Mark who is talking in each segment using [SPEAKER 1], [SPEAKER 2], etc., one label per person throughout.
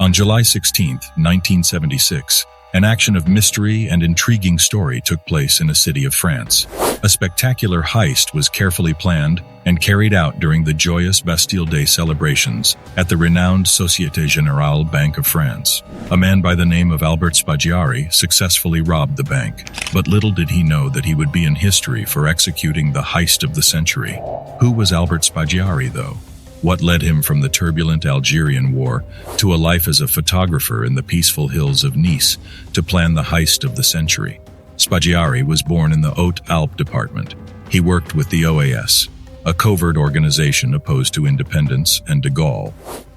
[SPEAKER 1] On July 16, 1976, an action of mystery and intriguing story took place in a city of France. A spectacular heist was carefully planned and carried out during the joyous Bastille Day celebrations at the renowned Société Générale Bank of France. A man by the name of Albert Spaggiari successfully robbed the bank, but little did he know that he would be in history for executing the heist of the century. Who was Albert Spaggiari, though? What led him from the turbulent Algerian War to a life as a photographer in the peaceful hills of Nice to plan the heist of the century? Spaggiari was born in the Haute-Alpes department. He worked with the OAS, a covert organization opposed to independence and de Gaulle.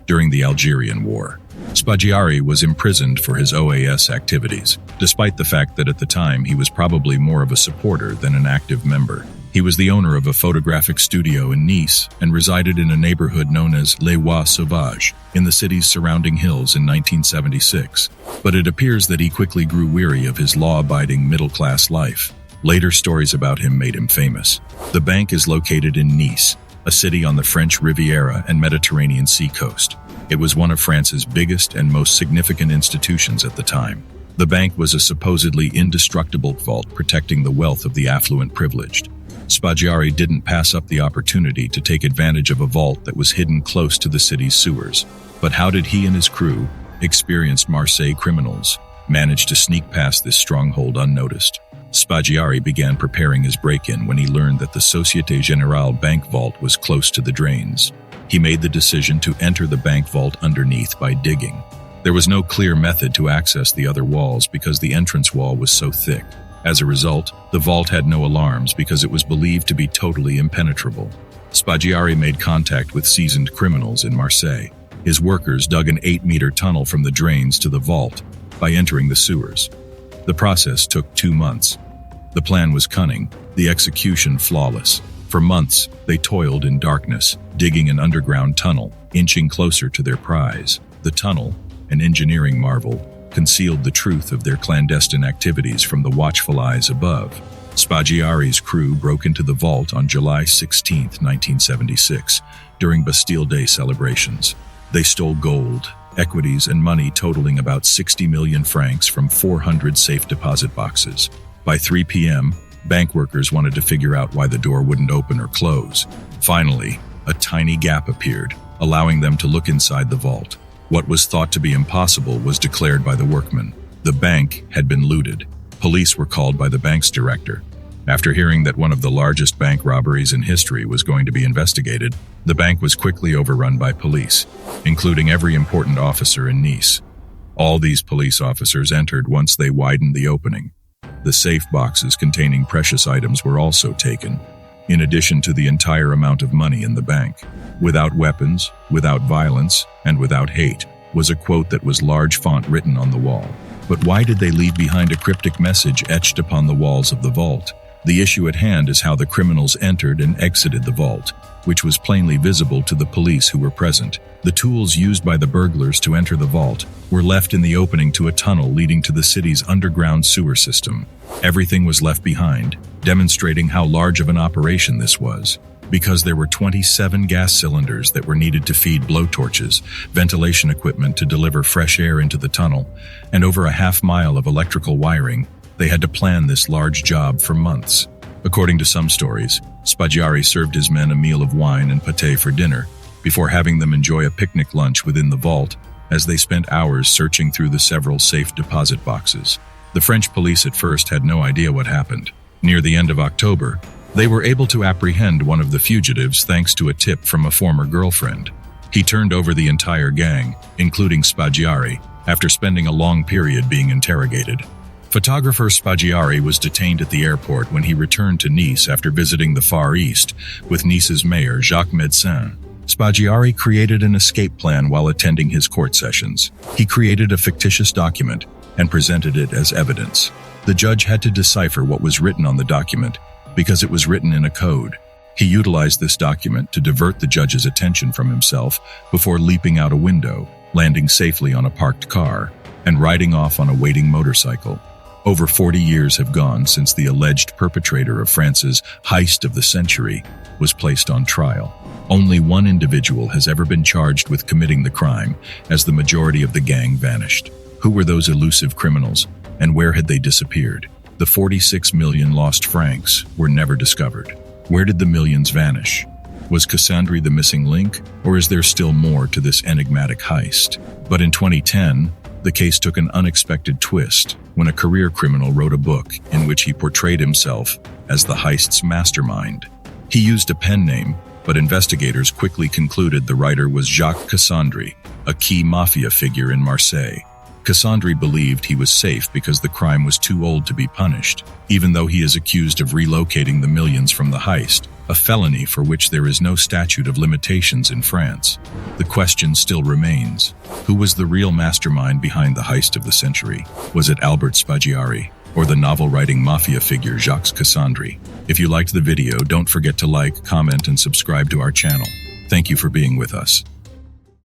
[SPEAKER 1] During the Algerian War, Spaggiari was imprisoned for his OAS activities, despite the fact that at the time he was probably more of a supporter than an active member. He was the owner of a photographic studio in Nice and resided in a neighborhood known as Les Bois Sauvages in the city's surrounding hills in 1976. But it appears that he quickly grew weary of his law-abiding middle-class life. Later stories about him made him famous. The bank is located in Nice, a city on the French Riviera and Mediterranean Sea coast. It was one of France's biggest and most significant institutions at the time. The bank was a supposedly indestructible vault protecting the wealth of the affluent privileged. Spaggiari didn't pass up the opportunity to take advantage of a vault that was hidden close to the city's sewers. But how did he and his crew, experienced Marseille criminals, manage to sneak past this stronghold unnoticed? Spaggiari began preparing his break-in when he learned that the Société Générale bank vault was close to the drains. He made the decision to enter the bank vault underneath by digging. There was no clear method to access the other walls because the entrance wall was so thick. As a result, the vault had no alarms because it was believed to be totally impenetrable. Spaggiari made contact with seasoned criminals in Marseille. His workers dug an 8-meter tunnel from the drains to the vault by entering the sewers. The process took 2 months. The plan was cunning, the execution flawless. For months, they toiled in darkness, digging an underground tunnel, inching closer to their prize. The tunnel, an engineering marvel, concealed the truth of their clandestine activities from the watchful eyes above. Spaggiari's crew broke into the vault on July 16, 1976, during Bastille Day celebrations. They stole gold, equities, and money totaling about 60 million francs from 400 safe deposit boxes. By 3 p.m., bank workers wanted to figure out why the door wouldn't open or close. Finally, a tiny gap appeared, allowing them to look inside the vault. What was thought to be impossible was declared by the workmen. The bank had been looted. Police were called by the bank's director. After hearing that one of the largest bank robberies in history was going to be investigated, the bank was quickly overrun by police, including every important officer in Nice. All these police officers entered once they widened the opening. The safe boxes containing precious items were also taken, in addition to the entire amount of money in the bank. "Without weapons, without violence, and without hate," was a quote that was large font written on the wall. But why did they leave behind a cryptic message etched upon the walls of the vault? The issue at hand is how the criminals entered and exited the vault, which was plainly visible to the police who were present. The tools used by the burglars to enter the vault were left in the opening to a tunnel leading to the city's underground sewer system. Everything was left behind, demonstrating how large of an operation this was. Because there were 27 gas cylinders that were needed to feed blowtorches, ventilation equipment to deliver fresh air into the tunnel, and over a half-mile of electrical wiring, they had to plan this large job for months. According to some stories, Spaggiari served his men a meal of wine and pâté for dinner, before having them enjoy a picnic lunch within the vault, as they spent hours searching through the several safe deposit boxes. The French police at first had no idea what happened. Near the end of October, they were able to apprehend one of the fugitives thanks to a tip from a former girlfriend. He turned over the entire gang, including Spaggiari, after spending a long period being interrogated. Photographer Spaggiari was detained at the airport when he returned to Nice after visiting the Far East with Nice's mayor, Jacques Médecin. Spaggiari created an escape plan while attending his court sessions. He created a fictitious document and presented it as evidence. The judge had to decipher what was written on the document because it was written in a code. He utilized this document to divert the judge's attention from himself before leaping out a window, landing safely on a parked car, and riding off on a waiting motorcycle. Over 40 years have gone since the alleged perpetrator of France's heist of the century was placed on trial. Only one individual has ever been charged with committing the crime, as the majority of the gang vanished. Who were those elusive criminals, and where had they disappeared? The 46 million lost francs were never discovered. Where did the millions vanish? Was Cassandre the missing link, or is there still more to this enigmatic heist? But in 2010, the case took an unexpected twist when a career criminal wrote a book in which he portrayed himself as the heist's mastermind. He used a pen name, but investigators quickly concluded the writer was Jacques Cassandre, a key mafia figure in Marseille. Cassandre believed he was safe because the crime was too old to be punished, even though he is accused of relocating the millions from the heist, a felony for which there is no statute of limitations in France. The question still remains: who was the real mastermind behind the heist of the century? Was it Albert Spaggiari, or the novel-writing mafia figure Jacques Cassandre? If you liked the video, don't forget to like, comment, and subscribe to our channel. Thank you for being with us.